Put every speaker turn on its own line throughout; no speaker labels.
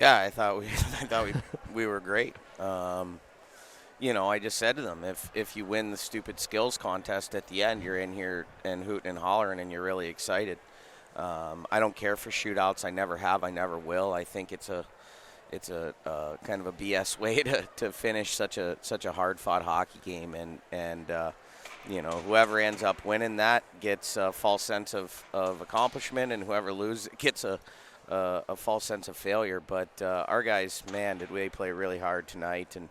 Yeah, I thought we I thought we were great. I just said to them, if you win the stupid skills contest at the end, you're in here and hooting and hollering, and you're really excited. I don't care for shootouts. I never have. I never will. I think it's a kind of a BS way to finish such a hard fought hockey game, and whoever ends up winning that gets a false sense of accomplishment, and whoever loses gets a false sense of failure. But our guys, man, did they play really hard tonight, and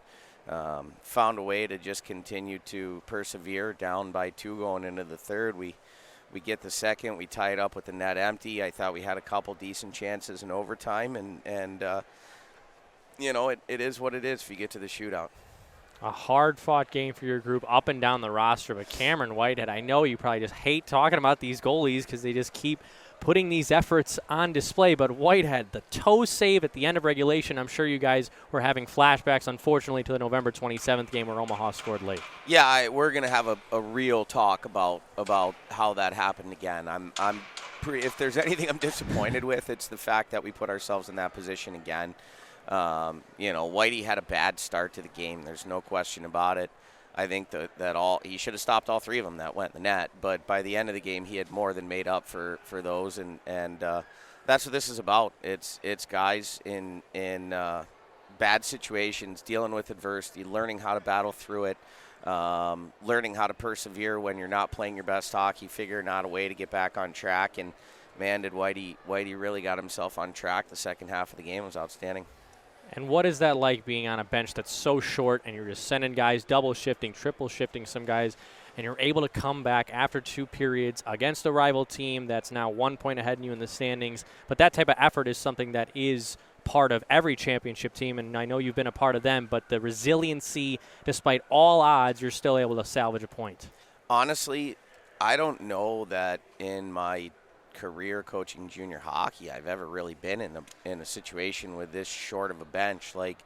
found a way to just continue to persevere. Down by 2 going into the third, we get the second, we tie it up with the net empty. I thought we had a couple decent chances in overtime, and it is what it is if you get to the shootout.
A hard-fought game for your group up and down the roster, but Cameron Whitehead, I know you probably just hate talking about these goalies because they just keep putting these efforts on display, but Whitehead, the toe save at the end of regulation, I'm sure you guys were having flashbacks, unfortunately, to the November 27th game where Omaha scored late.
Yeah, we're going to have a real talk about how that happened again. If there's anything I'm disappointed with, it's the fact that we put ourselves in that position again. Whitey had a bad start to the game. There's no question about it. I think that he should have stopped all 3 of them that went in the net. But by the end of the game, he had more than made up for those, and that's what this is about. It's guys in bad situations, dealing with adversity, learning how to battle through it, learning how to persevere when you're not playing your best hockey, figuring out a way to get back on track. And man, did Whitey really got himself on track. The second half of the game was outstanding.
And what is that like being on a bench that's so short and you're just sending guys double shifting, triple shifting some guys, and you're able to come back after 2 periods against a rival team that's now 1 point ahead of you in the standings? But that type of effort is something that is part of every championship team, and I know you've been a part of them, but the resiliency, despite all odds, you're still able to salvage a point.
Honestly, I don't know that in my career coaching junior hockey I've ever really been in a situation with this short of a bench. Like,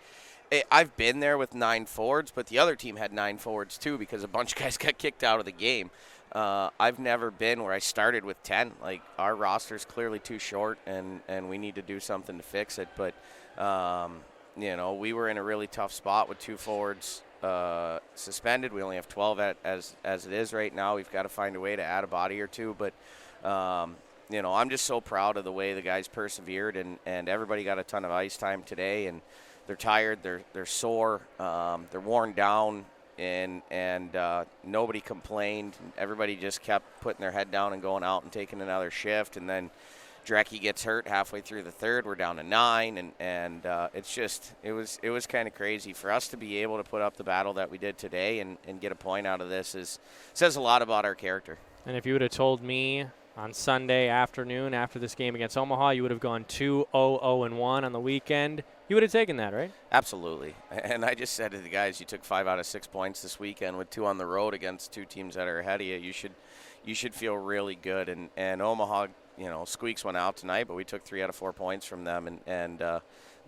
I've been there with 9 forwards, but the other team had 9 forwards too because a bunch of guys got kicked out of the game. I've never been where I started with 10. Like, our roster's clearly too short, and we need to do something to fix it. But we were in a really tough spot with 2 forwards suspended. We only have 12 as it is right now. We've got to find a way to add a body or 2, but I'm just so proud of the way the guys persevered, and everybody got a ton of ice time today, and they're tired, they're sore, they're worn down, and nobody complained. Everybody just kept putting their head down and going out and taking another shift, and then Drecky gets hurt halfway through the third. We're down to 9, and it was kind of crazy. For us to be able to put up the battle that we did today and get a point out of this says a lot about our character.
And if you would have told me on Sunday afternoon after this game against Omaha, you would have gone 2-0-0-1 on the weekend, you would have taken that, right?
Absolutely. And I just said to the guys, you took 5 out of 6 points this weekend with 2 on the road against 2 teams that are ahead of you. You should feel really good. And Omaha, squeaks one out tonight, but we took 3 out of 4 points from them, and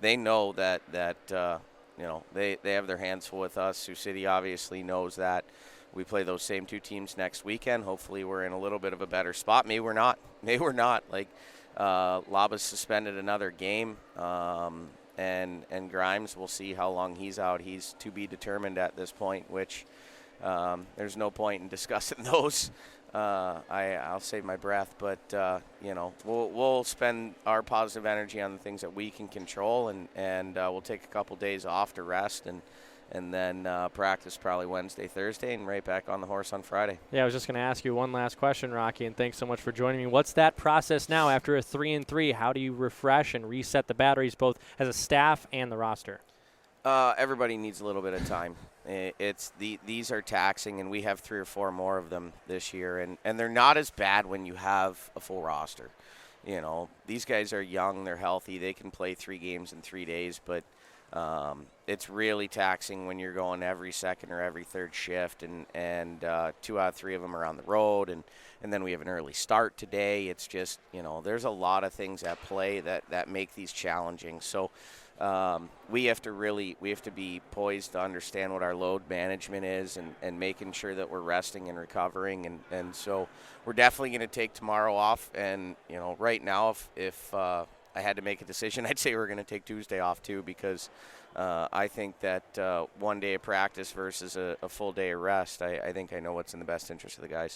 they know that they have their hands full with us. Sioux City obviously knows that. We play those same 2 teams next weekend. Hopefully we're in a little bit of a better spot. Maybe we're not. Like, Laba's suspended another game, and Grimes, we'll see how long he's out. He's to be determined at this point, which there's no point in discussing those. I'll save my breath, but we'll spend our positive energy on the things that we can control, and we'll take a couple days off to rest, and then practice probably Wednesday, Thursday, and right back on the horse on Friday.
Yeah, I was just going to ask you one last question, Rocky, and thanks so much for joining me. What's that process now after a 3-3? How do you refresh and reset the batteries, both as a staff and the roster?
Everybody needs a little bit of time. These are taxing, and we have 3 or 4 more of them this year, and they're not as bad when you have a full roster. These guys are young, they're healthy, they can play 3 games in 3 days, but it's really taxing when you're going every second or every third shift, and 2 out of 3 of them are on the road, and then we have an early start today. It's just, there's a lot of things at play that make these challenging. So we have to be poised to understand what our load management is, and making sure that we're resting and recovering, and so we're definitely going to take tomorrow off. And right now, if I had to make a decision, I'd say we're going to take Tuesday off too, because I think that 1 day of practice versus a full day of rest, I think I know what's in the best interest of the guys.